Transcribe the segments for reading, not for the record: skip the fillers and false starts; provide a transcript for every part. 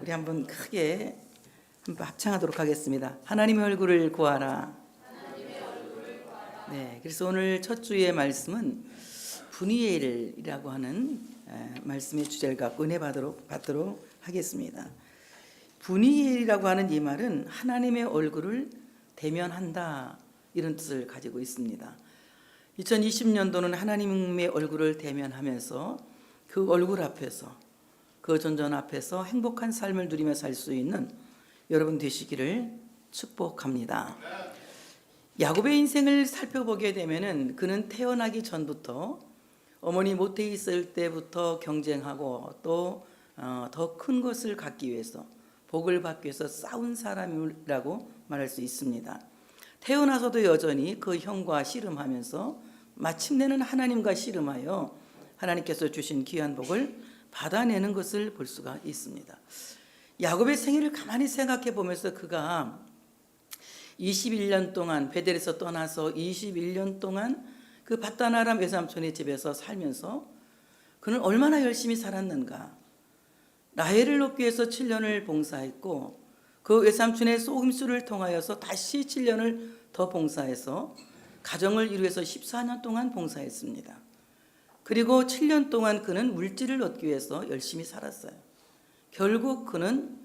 우리 한번 크게 한번 합창하도록 하겠습니다. 하나님의 얼굴을 구하라. 네, 그래서 오늘 첫 주의 말씀은 분이엘이라고 하는 말씀의 주제를 갖고 은혜 받도록 하겠습니다. 분이엘이라고 하는 이 말은 하나님의 얼굴을 대면한다, 이런 뜻을 가지고 있습니다. 2020년도는 하나님의 얼굴을 대면하면서 그 얼굴 앞에서, 그 전전 앞에서 행복한 삶을 누리며 살 수 있는 여러분 되시기를 축복합니다. 야곱의 인생을 살펴보게 되면은 그는 태어나기 전부터 어머니 못에 있을 때부터 경쟁하고 또 더 큰 것을 갖기 위해서, 복을 받기 위해서 싸운 사람이라고 말할 수 있습니다. 태어나서도 여전히 그 형과 씨름하면서 마침내는 하나님과 씨름하여 하나님께서 주신 귀한 복을 받아내는 것을 볼 수가 있습니다. 야곱의 생애를 가만히 생각해 보면서 그가 21년 동안 베델에서 떠나서 21년 동안 그 밧단 아람 외삼촌의 집에서 살면서 그는 얼마나 열심히 살았는가. 라헬을 얻기 위해서 7년을 봉사했고 그 외삼촌의 속임수를 통하여서 다시 7년을 더 봉사해서 가정을 이루어서 14년 동안 봉사했습니다. 그리고 7년 동안 그는 물질을 얻기 위해서 열심히 살았어요. 결국 그는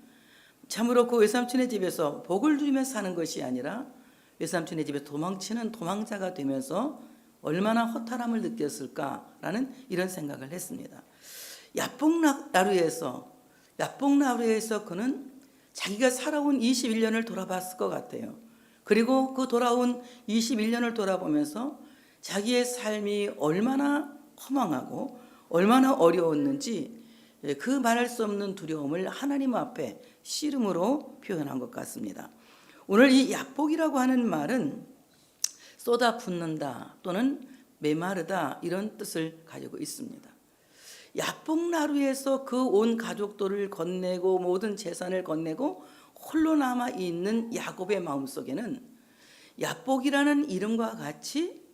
참으로 그 외삼촌의 집에서 복을 누리며 사는 것이 아니라 외삼촌의 집에 도망치는 도망자가 되면서 얼마나 허탈함을 느꼈을까라는 이런 생각을 했습니다. 야복나루에서 그는 자기가 살아온 21년을 돌아봤을 것 같아요. 그리고 그 돌아온 21년을 돌아보면서 자기의 삶이 얼마나 허망하고 얼마나 어려웠는지 그 말할 수 없는 두려움을 하나님 앞에 씨름으로 표현한 것 같습니다. 오늘 이 야복이라고 하는 말은 쏟아붓는다 또는 메마르다, 이런 뜻을 가지고 있습니다. 야복나루에서 그 온 가족들을 건네고 모든 재산을 건네고 홀로 남아 있는 야곱의 마음속에는 야복이라는 이름과 같이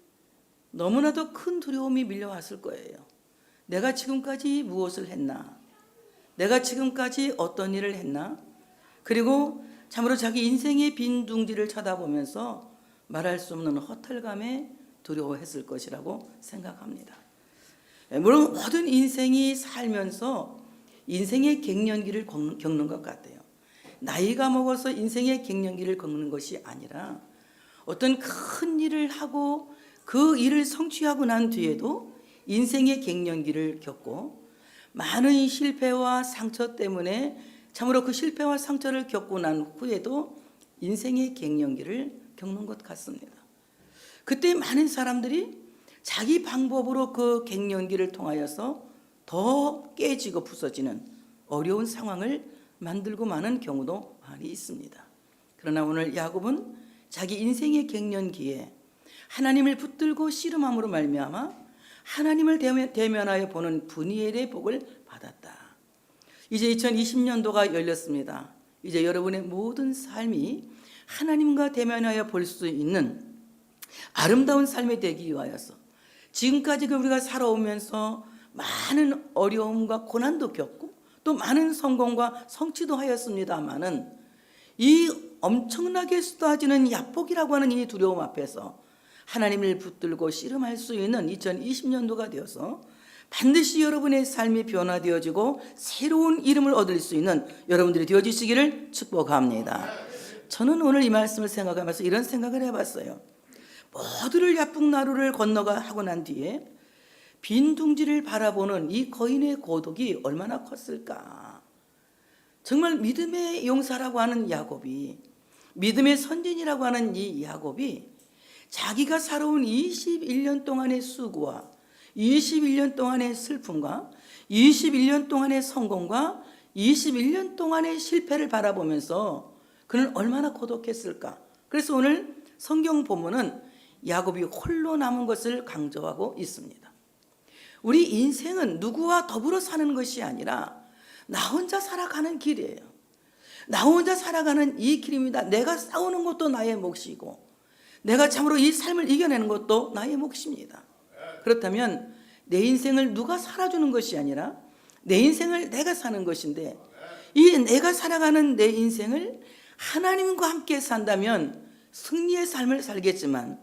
너무나도 큰 두려움이 밀려왔을 거예요. 내가 지금까지 무엇을 했나? 내가 지금까지 어떤 일을 했나? 그리고 참으로 자기 인생의 빈 둥지를 쳐다보면서 말할 수 없는 허탈감에 두려워했을 것이라고 생각합니다. 물론 모든 인생이 살면서 인생의 갱년기를 겪는 것 같아요. 나이가 먹어서 인생의 갱년기를 겪는 것이 아니라 어떤 큰 일을 하고 그 일을 성취하고 난 뒤에도 인생의 갱년기를 겪고 많은 실패와 상처 때문에 참으로 그 실패와 상처를 겪고 난 후에도 인생의 갱년기를 겪는 것 같습니다. 그때 많은 사람들이 자기 방법으로 그 갱년기를 통하여서 더 깨지고 부서지는 어려운 상황을 만들고 마는 경우도 많이 있습니다. 그러나 오늘 야곱은 자기 인생의 갱년기에 하나님을 붙들고 씨름함으로 말미암아 하나님을 대면하여 보는 분이엘의 복을 받았다. 이제 2020년도가 열렸습니다. 이제 여러분의 모든 삶이 하나님과 대면하여 볼 수 있는 아름다운 삶이 되기 위하여서 지금까지 우리가 살아오면서 많은 어려움과 고난도 겪고 또 많은 성공과 성취도 하였습니다마는 이 엄청나게 쏟아지는 야복이라고 하는 이 두려움 앞에서 하나님을 붙들고 씨름할 수 있는 2020년도가 되어서 반드시 여러분의 삶이 변화되어지고 새로운 이름을 얻을 수 있는 여러분들이 되어지시기를 축복합니다. 저는 오늘 이 말씀을 생각하면서 이런 생각을 해봤어요. 모두를 야복나루를 건너가 하고 난 뒤에 빈 둥지를 바라보는 이 거인의 고독이 얼마나 컸을까. 정말 믿음의 용사라고 하는 야곱이, 믿음의 선진이라고 하는 이 야곱이 자기가 살아온 21년 동안의 수고와 21년 동안의 슬픔과 21년 동안의 성공과 21년 동안의 실패를 바라보면서 그는 얼마나 고독했을까. 그래서 오늘 성경 본문은 야곱이 홀로 남은 것을 강조하고 있습니다. 우리 인생은 누구와 더불어 사는 것이 아니라 나 혼자 살아가는 길이에요. 나 혼자 살아가는 이 길입니다. 내가 싸우는 것도 나의 몫이고 내가 참으로 이 삶을 이겨내는 것도 나의 몫입니다. 그렇다면 내 인생을 누가 살아주는 것이 아니라 내 인생을 내가 사는 것인데 이 내가 살아가는 내 인생을 하나님과 함께 산다면 승리의 삶을 살겠지만,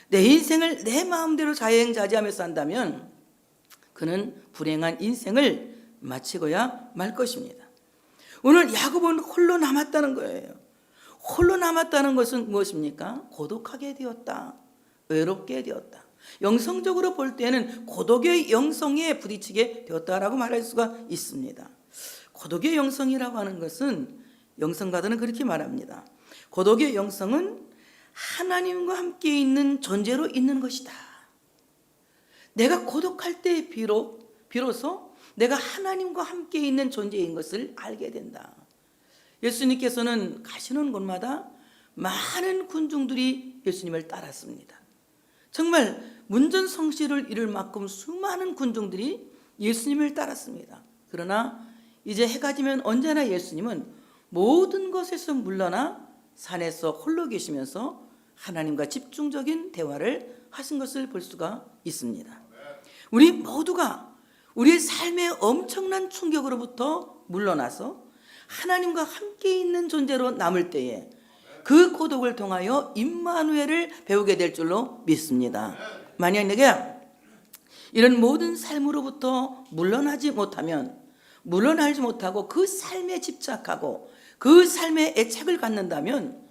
내 인생을 내 마음대로 자행자재하며 산다면 그는 불행한 인생을 마치고야 말 것입니다. 오늘 야곱은 홀로 남았다는 거예요. 홀로 남았다는 것은 무엇입니까? 고독하게 되었다. 외롭게 되었다. 영성적으로 볼 때는 고독의 영성에 부딪히게 되었다라고 말할 수가 있습니다. 고독의 영성이라고 하는 것은 영성가들은 그렇게 말합니다. 고독의 영성은 하나님과 함께 있는 존재로 있는 것이다. 내가 고독할 때 비로소 내가 하나님과 함께 있는 존재인 것을 알게 된다. 예수님께서는 가시는 곳마다 많은 군중들이 예수님을 따랐습니다. 정말 문전성시를 이룰 만큼 수많은 군중들이 예수님을 따랐습니다. 그러나 이제 해가 지면 언제나 예수님은 모든 것에서 물러나 산에서 홀로 계시면서 하나님과 집중적인 대화를 하신 것을 볼 수가 있습니다. 우리 모두가 우리의 삶의 엄청난 충격으로부터 물러나서 하나님과 함께 있는 존재로 남을 때에 그 고독을 통하여 임마누엘을 배우게 될 줄로 믿습니다. 만약 내가 이런 모든 삶으로부터 물러나지 못하고 그 삶에 집착하고 그 삶에 애착을 갖는다면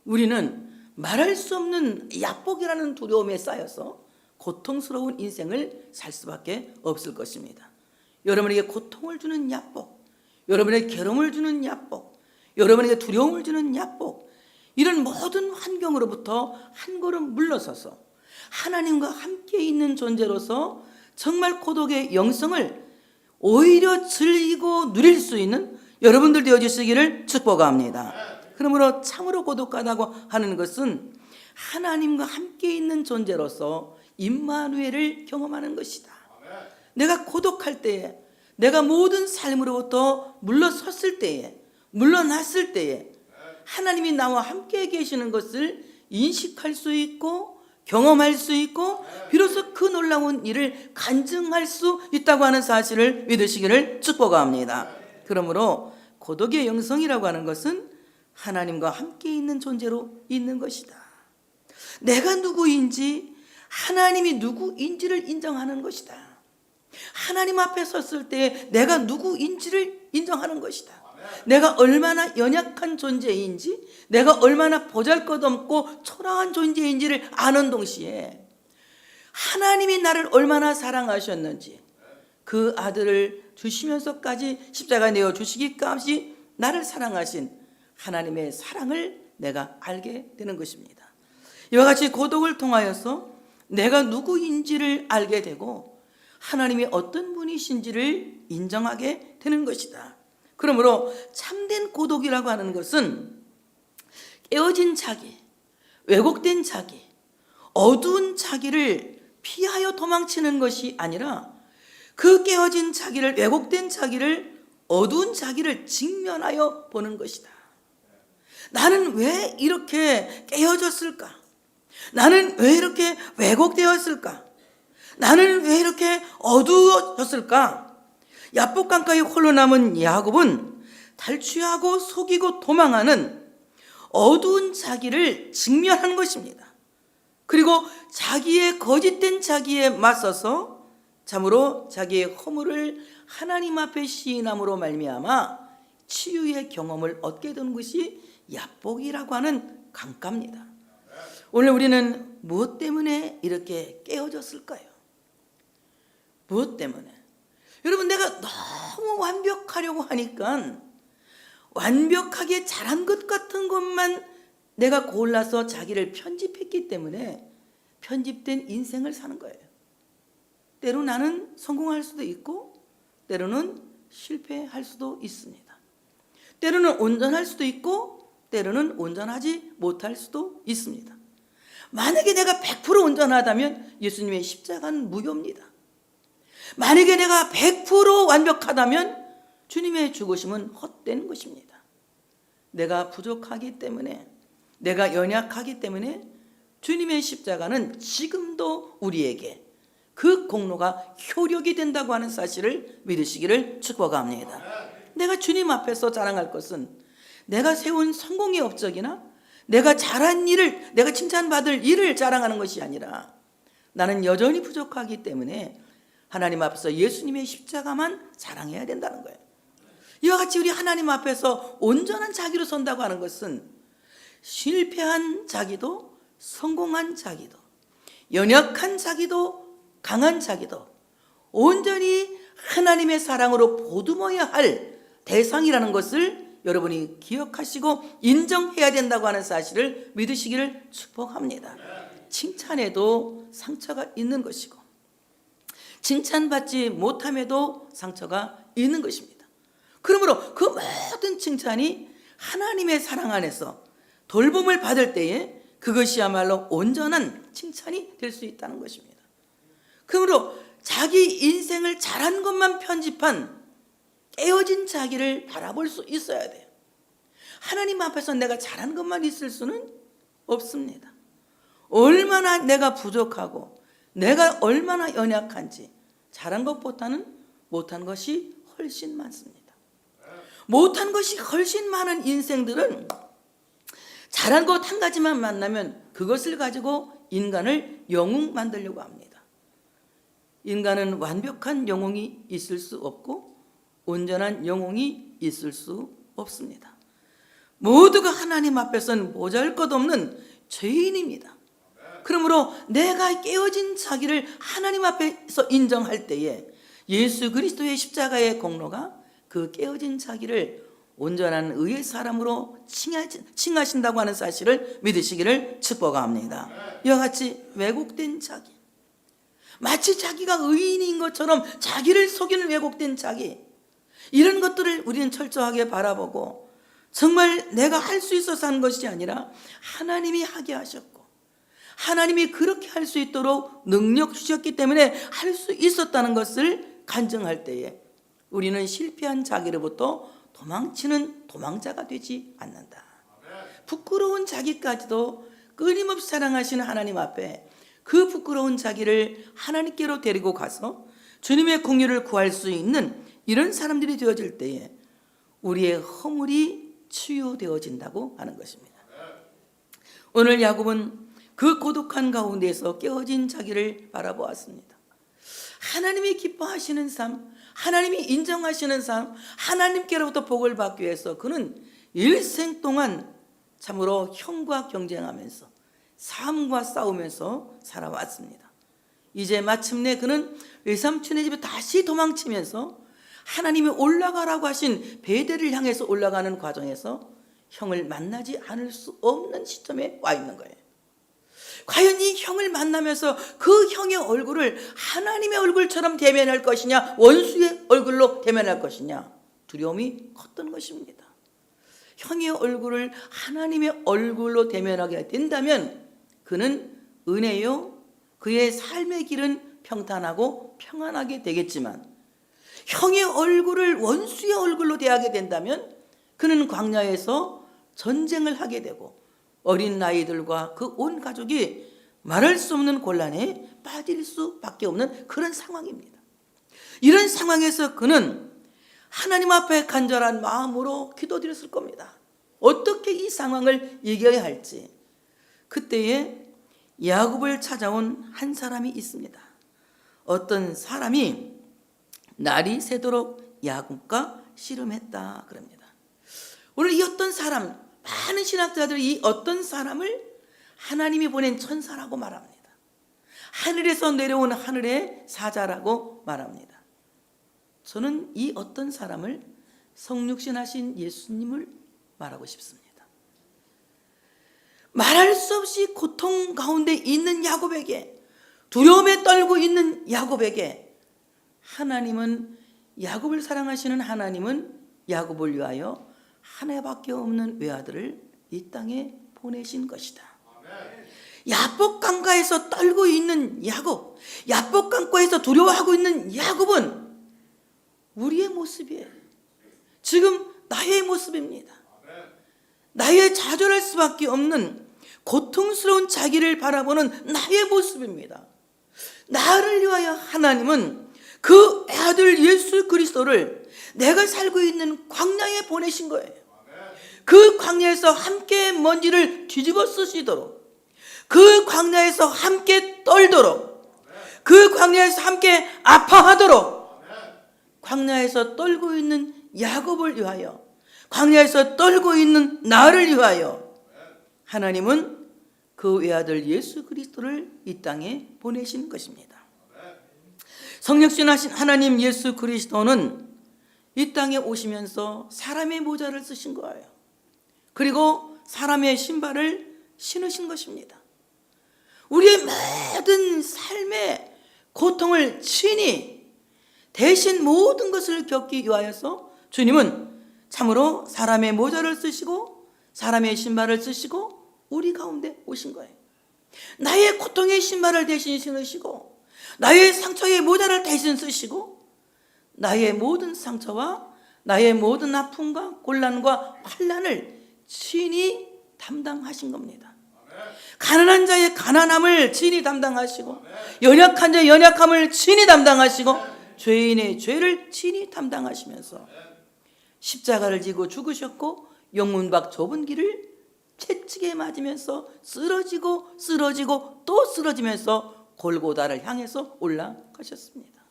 우리는 말할 수 없는 야복이라는 두려움에 쌓여서 고통스러운 인생을 살 수밖에 없을 것입니다. 여러분에게 고통을 주는 야복, 여러분에게 괴로움을 주는 야복, 여러분에게 두려움을 주는 야복, 이런 모든 환경으로부터 한 걸음 물러서서 하나님과 함께 있는 존재로서 정말 고독의 영성을 오히려 즐기고 누릴 수 있는 여러분들 되어주시기를 축복합니다. 그러므로 참으로 고독하다고 하는 것은 하나님과 함께 있는 존재로서 임마누엘을 경험하는 것이다. 내가 고독할 때에, 내가 모든 삶으로부터 물러섰을 때에, 물러났을 때에 하나님이 나와 함께 계시는 것을 인식할 수 있고 경험할 수 있고 비로소 그 놀라운 일을 간증할 수 있다고 하는 사실을 믿으시기를 축복합니다. 그러므로 고독의 영성이라고 하는 것은 하나님과 함께 있는 존재로 있는 것이다. 내가 누구인지 하나님이 누구인지를 인정하는 것이다. 하나님 앞에 섰을 때 내가 누구인지를 인정하는 것이다. 내가 얼마나 연약한 존재인지, 내가 얼마나 보잘것없고 초라한 존재인지를 아는 동시에 하나님이 나를 얼마나 사랑하셨는지, 그 아들을 주시면서까지 십자가에 내어 주시기까지 나를 사랑하신 하나님의 사랑을 내가 알게 되는 것입니다. 이와 같이 고독을 통하여서 내가 누구인지를 알게 되고 하나님이 어떤 분이신지를 인정하게 되는 것이다. 그러므로 참된 고독이라고 하는 것은 깨어진 자기, 왜곡된 자기, 어두운 자기를 피하여 도망치는 것이 아니라 그 깨어진 자기를, 왜곡된 자기를, 어두운 자기를 직면하여 보는 것이다. 나는 왜 이렇게 깨어졌을까? 나는 왜 이렇게 왜곡되었을까? 나는 왜 이렇게 어두워졌을까? 야복강가에 홀로 남은 야곱은 탈취하고 속이고 도망하는 어두운 자기를 직면한 것입니다. 그리고 자기의 거짓된 자기에 맞서서 참으로 자기의 허물을 하나님 앞에 시인함으로 말미암아 치유의 경험을 얻게 된 것이 야복이라고 하는 강가입니다. 오늘 우리는 무엇 때문에 이렇게 깨어졌을까요? 무엇 때문에? 여러분, 내가 너무 완벽하려고 하니까 완벽하게 잘한 것 같은 것만 내가 골라서 자기를 편집했기 때문에 편집된 인생을 사는 거예요. 때로 나는 성공할 수도 있고 때로는 실패할 수도 있습니다. 때로는 온전할 수도 있고 때로는 온전하지 못할 수도 있습니다. 만약에 내가 100% 온전하다면 예수님의 십자가는 무효입니다. 만약에 내가 100% 완벽하다면 주님의 죽으심은 헛된 것입니다. 내가 부족하기 때문에, 내가 연약하기 때문에 주님의 십자가는 지금도 우리에게 그 공로가 효력이 된다고 하는 사실을 믿으시기를 축복합니다. 내가 주님 앞에서 자랑할 것은 내가 세운 성공의 업적이나 내가 잘한 일을, 내가 칭찬받을 일을 자랑하는 것이 아니라 나는 여전히 부족하기 때문에 하나님 앞에서 예수님의 십자가만 자랑해야 된다는 거예요. 이와 같이 우리 하나님 앞에서 온전한 자기로 선다고 하는 것은 실패한 자기도 성공한 자기도 연약한 자기도 강한 자기도 온전히 하나님의 사랑으로 보듬어야 할 대상이라는 것을 여러분이 기억하시고 인정해야 된다고 하는 사실을 믿으시기를 축복합니다. 칭찬에도 상처가 있는 것이고 칭찬받지 못함에도 상처가 있는 것입니다. 그러므로 그 모든 칭찬이 하나님의 사랑 안에서 돌봄을 받을 때에 그것이야말로 온전한 칭찬이 될 수 있다는 것입니다. 그러므로 자기 인생을 잘한 것만 편집한 깨어진 자기를 바라볼 수 있어야 돼요. 하나님 앞에서 내가 잘한 것만 있을 수는 없습니다. 얼마나 내가 부족하고 내가 얼마나 연약한지 잘한 것보다는 못한 것이 훨씬 많습니다. 못한 것이 훨씬 많은 인생들은 잘한 것 한 가지만 만나면 그것을 가지고 인간을 영웅 만들려고 합니다. 인간은 완벽한 영웅이 있을 수 없고 온전한 영웅이 있을 수 없습니다. 모두가 하나님 앞에서는 보잘것없는 죄인입니다. 그러므로 내가 깨어진 자기를 하나님 앞에서 인정할 때에 예수 그리스도의 십자가의 공로가 그 깨어진 자기를 온전한 의의 사람으로 칭하신다고 하는 사실을 믿으시기를 축복합니다. 이와 같이 왜곡된 자기, 마치 자기가 의인인 것처럼 자기를 속이는 왜곡된 자기, 이런 것들을 우리는 철저하게 바라보고 정말 내가 할 수 있어서 한 것이 아니라 하나님이 하게 하셨고 하나님이 그렇게 할 수 있도록 능력 주셨기 때문에 할 수 있었다는 것을 간증할 때에 우리는 실패한 자기로부터 도망치는 도망자가 되지 않는다. 부끄러운 자기까지도 끊임없이 사랑하시는 하나님 앞에 그 부끄러운 자기를 하나님께로 데리고 가서 주님의 공유를 구할 수 있는 이런 사람들이 되어질 때에 우리의 허물이 치유되어진다고 하는 것입니다. 오늘 야곱은 그 고독한 가운데에서 깨어진 자기를 바라보았습니다. 하나님이 기뻐하시는 삶, 하나님이 인정하시는 삶, 하나님께로부터 복을 받기 위해서 그는 일생 동안 참으로 형과 경쟁하면서 삶과 싸우면서 살아왔습니다. 이제 마침내 그는 외삼촌의 집에 다시 도망치면서 하나님이 올라가라고 하신 베델을 향해서 올라가는 과정에서 형을 만나지 않을 수 없는 시점에 와 있는 거예요. 과연 이 형을 만나면서 그 형의 얼굴을 하나님의 얼굴처럼 대면할 것이냐 원수의 얼굴로 대면할 것이냐 두려움이 컸던 것입니다. 형의 얼굴을 하나님의 얼굴로 대면하게 된다면 그는 은혜요 그의 삶의 길은 평탄하고 평안하게 되겠지만 형의 얼굴을 원수의 얼굴로 대하게 된다면 그는 광야에서 전쟁을 하게 되고 어린 아이들과 그 온 가족이 말할 수 없는 곤란에 빠질 수밖에 없는 그런 상황입니다. 이런 상황에서 그는 하나님 앞에 간절한 마음으로 기도드렸을 겁니다. 어떻게 이 상황을 이겨야 할지. 그때에 야곱을 찾아온 한 사람이 있습니다. 어떤 사람이 날이 새도록 야곱과 씨름했다 그럽니다. 오늘 이 어떤 사람, 많은 신학자들이 이 어떤 사람을 하나님이 보낸 천사라고 말합니다. 하늘에서 내려온 하늘의 사자라고 말합니다. 저는 이 어떤 사람을 성육신하신 예수님을 말하고 싶습니다. 말할 수 없이 고통 가운데 있는 야곱에게, 두려움에 떨고 있는 야곱에게 하나님은, 야곱을 사랑하시는 하나님은 야곱을 위하여 한 해밖에 없는 외아들을 이 땅에 보내신 것이다. 야복 강가에서 떨고 있는 야곱, 야복 강가에서 두려워하고 있는 야곱은 우리의 모습이에요. 지금 나의 모습입니다. 나의 좌절할 수밖에 없는 고통스러운 자기를 바라보는 나의 모습입니다. 나를 위하여 하나님은 그 아들 예수 그리스도를 내가 살고 있는 광야에 보내신 거예요. 그 광야에서 함께 먼지를 뒤집어 쓰시도록, 그 광야에서 함께 떨도록, 그 광야에서 함께 아파하도록, 광야에서 떨고 있는 야곱을 위하여, 광야에서 떨고 있는 나를 위하여 하나님은 그 외아들 예수 그리스도를 이 땅에 보내신 것입니다. 성육신하신 하나님 예수 그리스도는 이 땅에 오시면서 사람의 모자를 쓰신 거예요. 그리고 사람의 신발을 신으신 것입니다. 우리의 모든 삶의 고통을 친히 대신 모든 것을 겪기 위하여서 주님은 참으로 사람의 모자를 쓰시고 사람의 신발을 쓰시고 우리 가운데 오신 거예요. 나의 고통의 신발을 대신 신으시고 나의 상처의 모자를 대신 쓰시고 나의 모든 상처와 나의 모든 아픔과 곤란과 환난을 친히 담당하신 겁니다. 가난한 자의 가난함을 친히 담당하시고 연약한 자의 연약함을 친히 담당하시고 죄인의 죄를 친히 담당하시면서 십자가를 지고 죽으셨고 영문 밖 좁은 길을 채찍에 맞으면서 쓰러지고 또 쓰러지면서 골고다를 향해서 올라가셨습니다.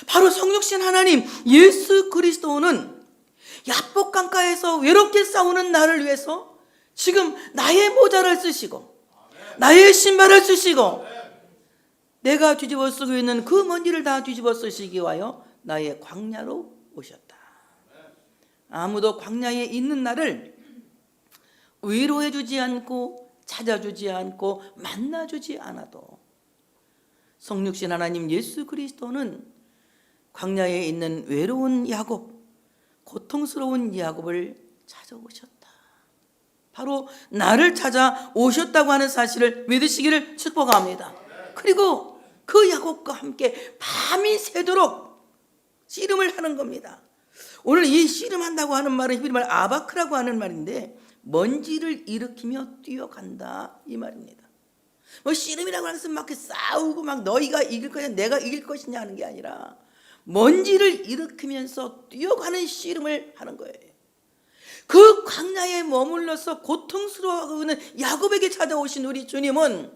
바로 성육신 하나님 예수 그리스도는 야복강가에서 외롭게 싸우는 나를 위해서 지금 나의 모자를 쓰시고 나의 신발을 쓰시고 내가 뒤집어 쓰고 있는 그 먼지를 다 뒤집어 쓰시기 위하여 나의 광야로 오셨다. 아무도 광야에 있는 나를 위로해 주지 않고 찾아주지 않고 만나주지 않아도 성육신 하나님 예수 그리스도는 광야에 있는 외로운 야곱, 고통스러운 야곱을 찾아오셨다. 바로 나를 찾아오셨다고 하는 사실을 믿으시기를 축복합니다. 그리고 그 야곱과 함께 밤이 새도록 씨름을 하는 겁니다. 오늘 이 씨름한다고 하는 말은 히브리말 아바크라고 하는 말인데 먼지를 일으키며 뛰어간다 이 말입니다. 뭐 씨름이라고 하는 것은 막 싸우고 막 너희가 이길 거냐 내가 이길 것이냐 하는 게 아니라 먼지를 일으키면서 뛰어가는 씨름을 하는 거예요. 그 광야에 머물러서 고통스러워하고 있는 야곱에게 찾아오신 우리 주님은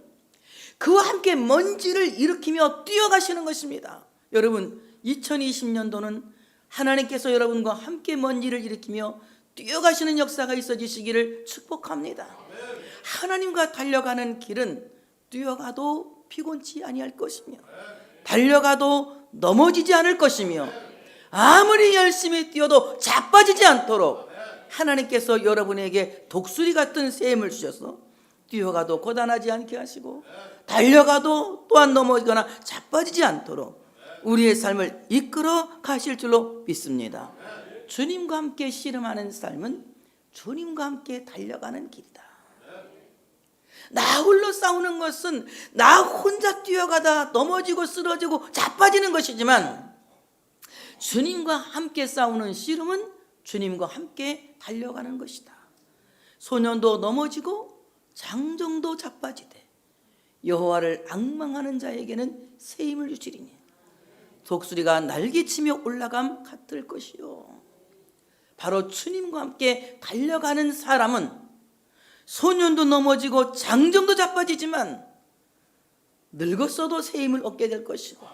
그와 함께 먼지를 일으키며 뛰어가시는 것입니다. 여러분 2020년도는 하나님께서 여러분과 함께 먼지를 일으키며 뛰어가시는 역사가 있어지시기를 축복합니다. 하나님과 달려가는 길은 뛰어가도 피곤치 아니할 것이며 달려가도 넘어지지 않을 것이며 아무리 열심히 뛰어도 자빠지지 않도록 하나님께서 여러분에게 독수리 같은 셈을 주셔서 뛰어가도 고단하지 않게 하시고 달려가도 또한 넘어지거나 자빠지지 않도록 우리의 삶을 이끌어 가실 줄로 믿습니다. 주님과 함께 씨름하는 삶은 주님과 함께 달려가는 길이다. 나 홀로 싸우는 것은 나 혼자 뛰어가다 넘어지고 쓰러지고 자빠지는 것이지만 주님과 함께 싸우는 씨름은 주님과 함께 달려가는 것이다. 소년도 넘어지고 장정도 자빠지되 여호와를 앙망하는 자에게는 새 힘을 주시리니 독수리가 날개치며 올라감 같을 것이요. 바로 주님과 함께 달려가는 사람은 소년도 넘어지고 장정도 자빠지지만 늙었어도 새 힘을 얻게 될 것이고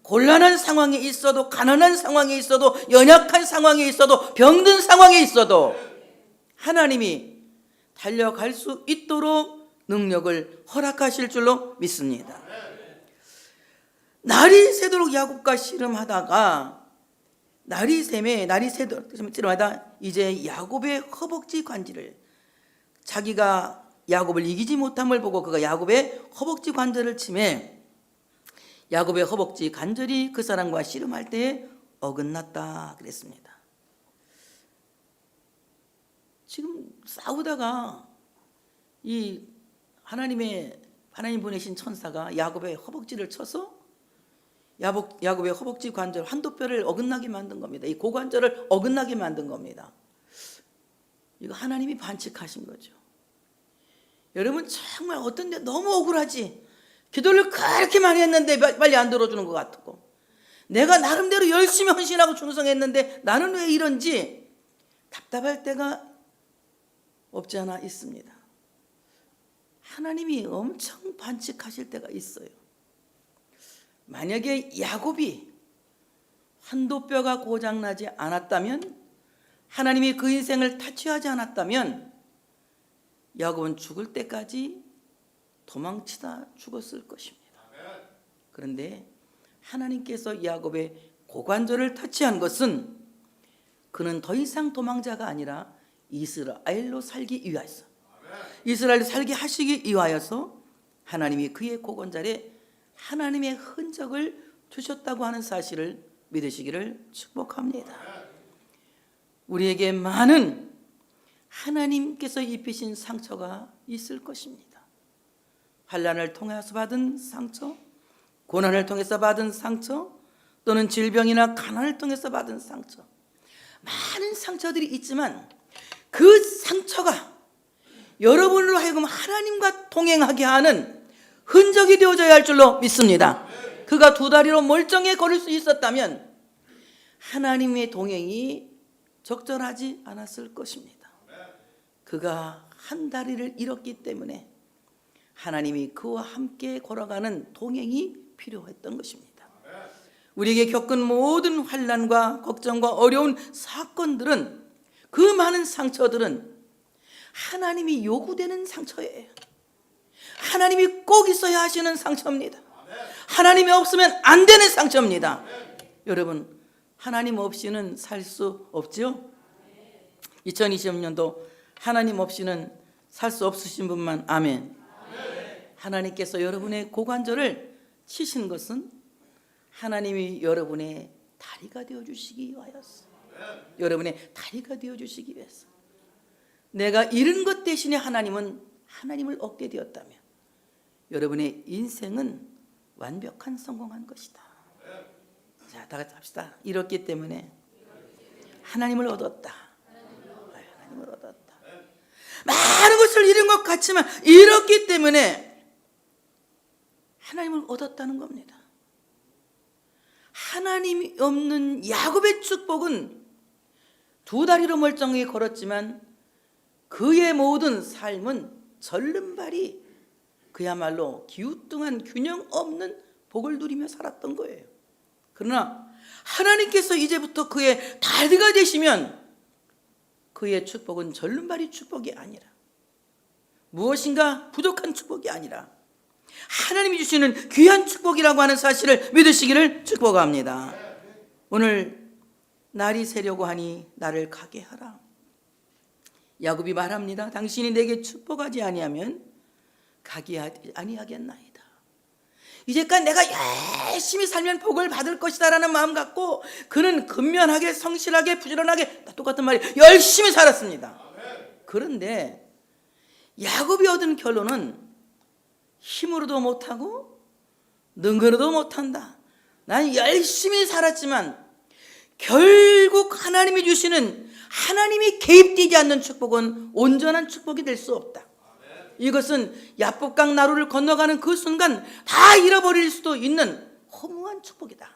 곤란한 상황에 있어도 가난한 상황에 있어도 연약한 상황에 있어도 병든 상황에 있어도 하나님이 달려갈 수 있도록 능력을 허락하실 줄로 믿습니다. 날이 새도록 야곱과 씨름하다가 날이 새도록 씨름하다 이제 야곱의 허벅지 관절을 자기가 야곱을 이기지 못함을 보고 그가 야곱의 허벅지 관절을 치매 야곱의 허벅지 관절이 그 사람과 씨름할 때에 어긋났다 그랬습니다. 지금 싸우다가 이 하나님 보내신 천사가 야곱의 허벅지를 쳐서 야곱의 허벅지 관절 환도뼈를 어긋나게 만든 겁니다. 이 고관절을 어긋나게 만든 겁니다. 이거 하나님이 반칙하신 거죠. 여러분 정말 어떤 데 너무 억울하지. 기도를 그렇게 많이 했는데 빨리 안 들어주는 것 같고 내가 나름대로 열심히 헌신하고 충성했는데 나는 왜 이런지 답답할 때가 없지 않아 있습니다. 하나님이 엄청 반칙하실 때가 있어요. 만약에 야곱이 환도뼈가 고장나지 않았다면, 하나님이 그 인생을 타치하지 않았다면 야곱은 죽을 때까지 도망치다 죽었을 것입니다. 그런데 하나님께서 야곱의 고관절을 타치한 것은 그는 더 이상 도망자가 아니라 이스라엘로 살기 위하여서, 이스라엘로 살게 하시기 위하여서 하나님이 그의 고관절에 하나님의 흔적을 주셨다고 하는 사실을 믿으시기를 축복합니다. 우리에게 많은 하나님께서 입히신 상처가 있을 것입니다. 환난을 통해서 받은 상처, 고난을 통해서 받은 상처, 또는 질병이나 가난을 통해서 받은 상처, 많은 상처들이 있지만 그 상처가 여러분으로 하여금 하나님과 동행하게 하는 흔적이 되어져야 할 줄로 믿습니다. 그가 두 다리로 멀쩡해 걸을 수 있었다면 하나님의 동행이 적절하지 않았을 것입니다. 그가 한 다리를 잃었기 때문에 하나님이 그와 함께 걸어가는 동행이 필요했던 것입니다. 우리에게 겪은 모든 환난과 걱정과 어려운 사건들은, 그 많은 상처들은 하나님이 요구되는 상처예요. 하나님이 꼭 있어야 하시는 상처입니다. 하나님이 없으면 안 되는 상처입니다. 여러분, 하나님 없이는 살 수 없죠? 2020년도 하나님 없이는 살 수 없으신 분만 아멘. 하나님께서 여러분의 고관절을 치신 것은 하나님이 여러분의 다리가 되어주시기 위하여서, 여러분의 다리가 되어주시기 위해서. 내가 잃은 것 대신에 하나님을 얻게 되었다면 여러분의 인생은 완벽한 성공한 것이다. 자, 다 같이 합시다. 잃었기 때문에 하나님을 얻었다. 하나님을 얻었다. 많은 것을 잃은 것 같지만 잃었기 때문에 하나님을 얻었다는 겁니다. 하나님이 없는 야곱의 축복은 두 다리로 멀쩡하게 걸었지만 그의 모든 삶은 절름발이, 그야말로 기우뚱한 균형 없는 복을 누리며 살았던 거예요. 그러나 하나님께서 이제부터 그의 다리가 되시면 그의 축복은 절름발이 축복이 아니라, 무엇인가 부족한 축복이 아니라 하나님이 주시는 귀한 축복이라고 하는 사실을 믿으시기를 축복합니다. 오늘 날이 새려고 하니 나를 가게 하라. 야곱이 말합니다. 당신이 내게 축복하지 아니하면 가게 아니하겠나이다. 이제까지 내가 열심히 살면 복을 받을 것이다 라는 마음 갖고 그는 근면하게, 성실하게, 부지런하게, 똑같은 말이, 열심히 살았습니다. 그런데 야곱이 얻은 결론은 힘으로도 못하고 능으로도 못한다. 난 열심히 살았지만 결국 하나님이 주시는, 하나님이 개입되지 않는 축복은 온전한 축복이 될 수 없다. 이것은 야복강 나루를 건너가는 그 순간 다 잃어버릴 수도 있는 허무한 축복이다.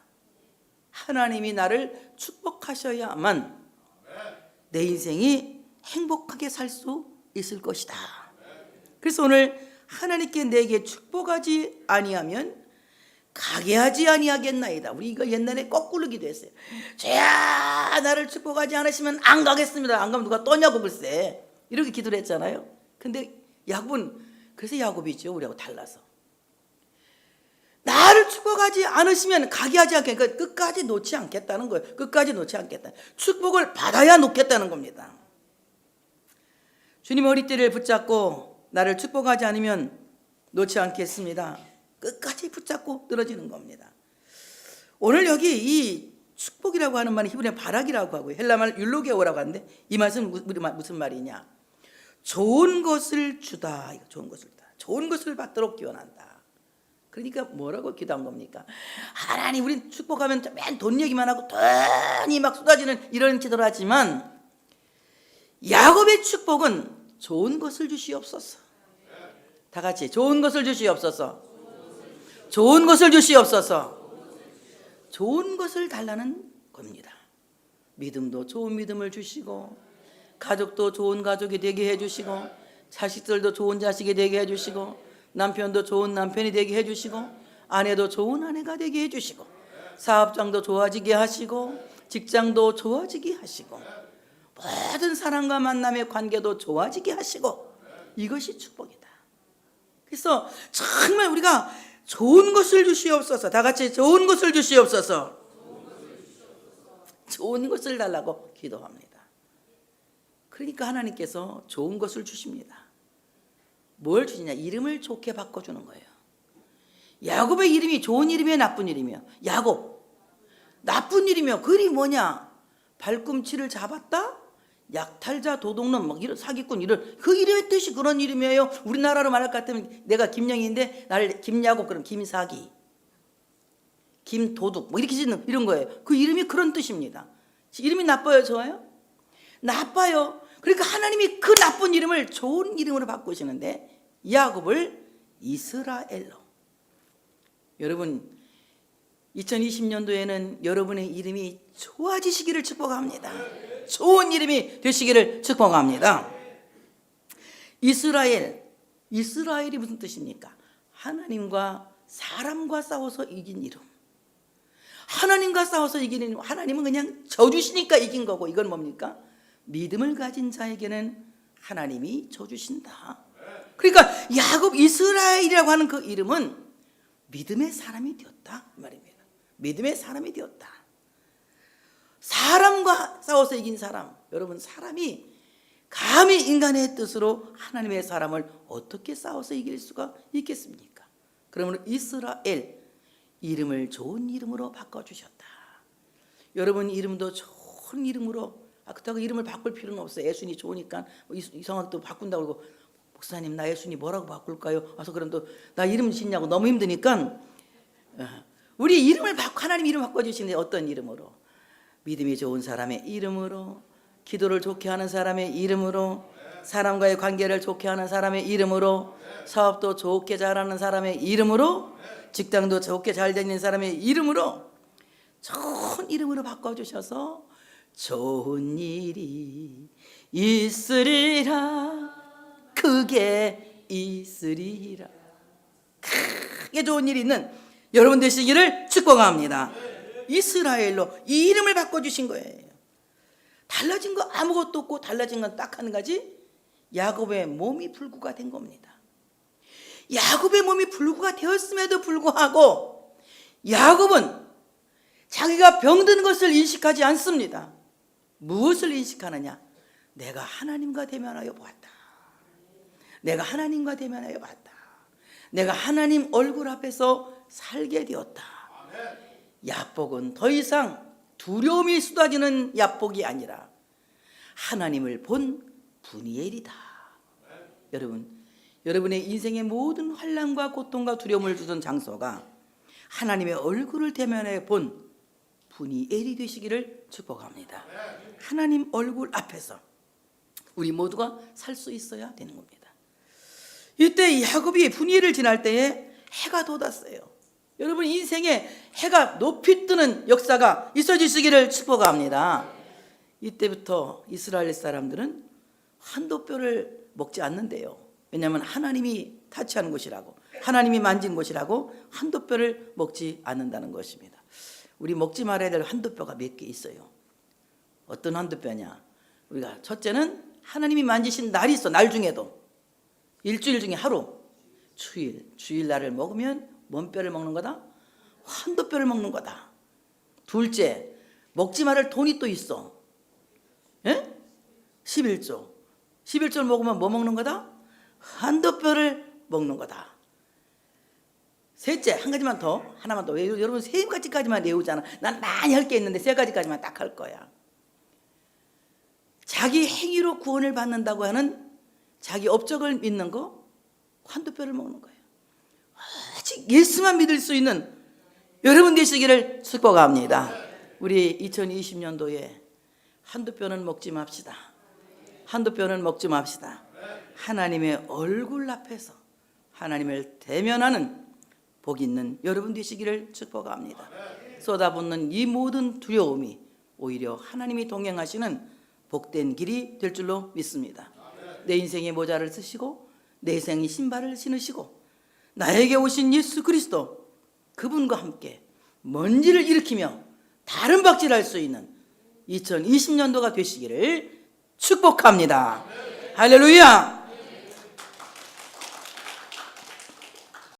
하나님이 나를 축복하셔야만 내 인생이 행복하게 살 수 있을 것이다. 그래서 오늘 하나님께 내게 축복하지 아니하면 가게 하지 아니하겠나이다. 우리 이거 옛날에 거꾸로기도 했어요. 주야 나를 축복하지 않으시면 안 가겠습니다. 안 가면 누가 떠냐고 글쎄, 이렇게 기도를 했잖아요. 근데 야곱은, 그래서 야곱이죠, 우리하고 달라서, 나를 축복하지 않으시면 가게 하지 않겠다. 그러니까 끝까지 놓지 않겠다는 거예요. 끝까지 놓지 않겠다. 축복을 받아야 놓겠다는 겁니다. 주님 허리띠를 붙잡고 나를 축복하지 않으면 놓지 않겠습니다. 끝까지 붙잡고 늘어지는 겁니다. 오늘 여기 이 축복이라고 하는 말은 히브리어 바락이라고 하고 헬라말 율로게오라고 하는데, 이 말은 무슨 말이냐? 좋은 것을 주다. 좋은 것을 주다. 좋은 것을 받도록 기원한다. 그러니까 뭐라고 기도한 겁니까? 하나님, 우리 축복하면 맨 돈 얘기만 하고 돈이 막 쏟아지는 이런 기도를 하지만 야곱의 축복은 좋은 것을 주시옵소서. 다 같이 좋은 것을 주시옵소서. 좋은 것을 주시옵소서. 좋은 것을 달라는 겁니다. 믿음도 좋은 믿음을 주시고, 가족도 좋은 가족이 되게 해주시고, 자식들도 좋은 자식이 되게 해주시고, 남편도 좋은 남편이 되게 해주시고, 아내도 좋은 아내가 되게 해주시고, 사업장도 좋아지게 하시고, 직장도 좋아지게 하시고, 모든 사람과 만남의 관계도 좋아지게 하시고, 이것이 축복이다. 그래서 정말 우리가 좋은 것을 주시옵소서. 다 같이 좋은 것을 주시옵소서. 좋은 것을 달라고 기도합니다. 그러니까 하나님께서 좋은 것을 주십니다. 뭘 주시냐? 이름을 좋게 바꿔주는 거예요. 야곱의 이름이 좋은 이름이에요, 나쁜 이름이에요? 야곱. 나쁜 이름이요. 그 이름이 뭐냐? 발꿈치를 잡았다? 약탈자, 도둑놈, 막 이런 사기꾼, 이런 그 이름의 뜻이 그런 이름이에요. 우리나라로 말할 것 같으면 내가 김영희인데 나를 김야곱, 그럼 김사기, 김도둑, 뭐 이렇게 짓는 이런 거예요. 그 이름이 그런 뜻입니다. 이름이 나빠요, 좋아요? 나빠요. 그러니까 하나님이 그 나쁜 이름을 좋은 이름으로 바꾸시는데 야곱을 이스라엘로. 여러분 2020년도에는 여러분의 이름이 좋아지시기를 축복합니다. 좋은 이름이 되시기를 축복합니다. 이스라엘, 이스라엘이 무슨 뜻입니까? 하나님과 사람과 싸워서 이긴 이름. 하나님과 싸워서 이기는 이름. 하나님은 그냥 져주시니까 이긴 거고, 이건 뭡니까? 믿음을 가진 자에게는 하나님이 져주신다. 그러니까 야곱, 이스라엘이라고 하는 그 이름은 믿음의 사람이 되었다 이 말입니다. 믿음의 사람이 되었다. 사람과 싸워서 이긴 사람. 여러분, 사람이 감히 인간의 뜻으로 하나님의 사람을 어떻게 싸워서 이길 수가 있겠습니까? 그러므로 이스라엘, 이름을 좋은 이름으로 바꿔주셨다. 여러분 이름도 좋은 이름으로, 그렇다고 이름을 바꿀 필요는 없어요. 예순이 좋으니까 이상하게 또 바꾼다고 그러고, 목사님 나 예순이 뭐라고 바꿀까요? 와서 그럼 또 나 이름 짓냐고 너무 힘드니까 우리 이름을 하나님 이름 바꿔주시는데 어떤 이름으로? 믿음이 좋은 사람의 이름으로, 기도를 좋게 하는 사람의 이름으로, 사람과의 관계를 좋게 하는 사람의 이름으로, 사업도 좋게 잘하는 사람의 이름으로, 직장도 좋게 잘 다니는 사람의 이름으로, 좋은 이름으로 바꿔주셔서 좋은 일이 있으리라, 크게 있으리라. 크게 좋은 일이 있는 여러분 되시기를 축복합니다. 이스라엘로 이 이름을 바꿔주신 거예요. 달라진 거 아무것도 없고, 달라진 건 딱 한 가지, 야곱의 몸이 불구가 된 겁니다. 야곱의 몸이 불구가 되었음에도 불구하고 야곱은 자기가 병든 것을 인식하지 않습니다. 무엇을 인식하느냐? 내가 하나님과 대면하여 보았다. 내가 하나님과 대면하여 봤다. 내가 하나님 얼굴 앞에서 살게 되었다. 야복은 더 이상 두려움이 쏟아지는 야복이 아니라 하나님을 본 분이엘이다. 여러분, 여러분의 인생의 모든 환난과 고통과 두려움을 주던 장소가 하나님의 얼굴을 대면해 본 분이엘이 되시기를 축복합니다. 하나님 얼굴 앞에서 우리 모두가 살 수 있어야 되는 겁니다. 이때 야곱이 분이엘을 지날 때에 해가 돋았어요. 여러분 인생에 해가 높이 뜨는 역사가 있어지시기를 축복합니다. 이때부터 이스라엘 사람들은 한도뼈를 먹지 않는데요. 왜냐하면 하나님이 타치하는 곳이라고, 하나님이 만진 곳이라고 한도뼈를 먹지 않는다는 것입니다. 우리 먹지 말아야 될 한도뼈가 몇 개 있어요. 어떤 한도뼈냐? 우리가 첫째는 하나님이 만지신 날이 있어. 날 중에도 일주일 중에 하루, 주일날을 먹으면 뭔 뼈를 먹는 거다? 한도뼈를 먹는 거다. 둘째, 먹지 말을 돈이 또 있어. 예? 11조. 11조를 먹으면 뭐 먹는 거다? 한도뼈를 먹는 거다. 셋째, 한 가지만 더, 하나만 더. 여러분 세 가지까지만 외우잖아. 난 많이 할 게 있는데 세 가지까지만 딱 할 거야. 자기 행위로 구원을 받는다고 하는 자기 업적을 믿는 거, 한도뼈를 먹는 거예요. 아직 예수만 믿을 수 있는 여러분 되시기를 축복합니다. 우리 2020년도에 한도뼈는 먹지 맙시다. 한도뼈는 먹지 맙시다. 하나님의 얼굴 앞에서 하나님을 대면하는 복 있는 여러분 되시기를 축복합니다. 쏟아붓는 이 모든 두려움이 오히려 하나님이 동행하시는 복된 길이 될 줄로 믿습니다. 내 인생의 모자를 쓰시고 내 인생의 신발을 신으시고 나에게 오신 예수 그리스도 그분과 함께 먼지를 일으키며 다른 박질할 수 있는 2020년도가 되시기를 축복합니다. 할렐루야.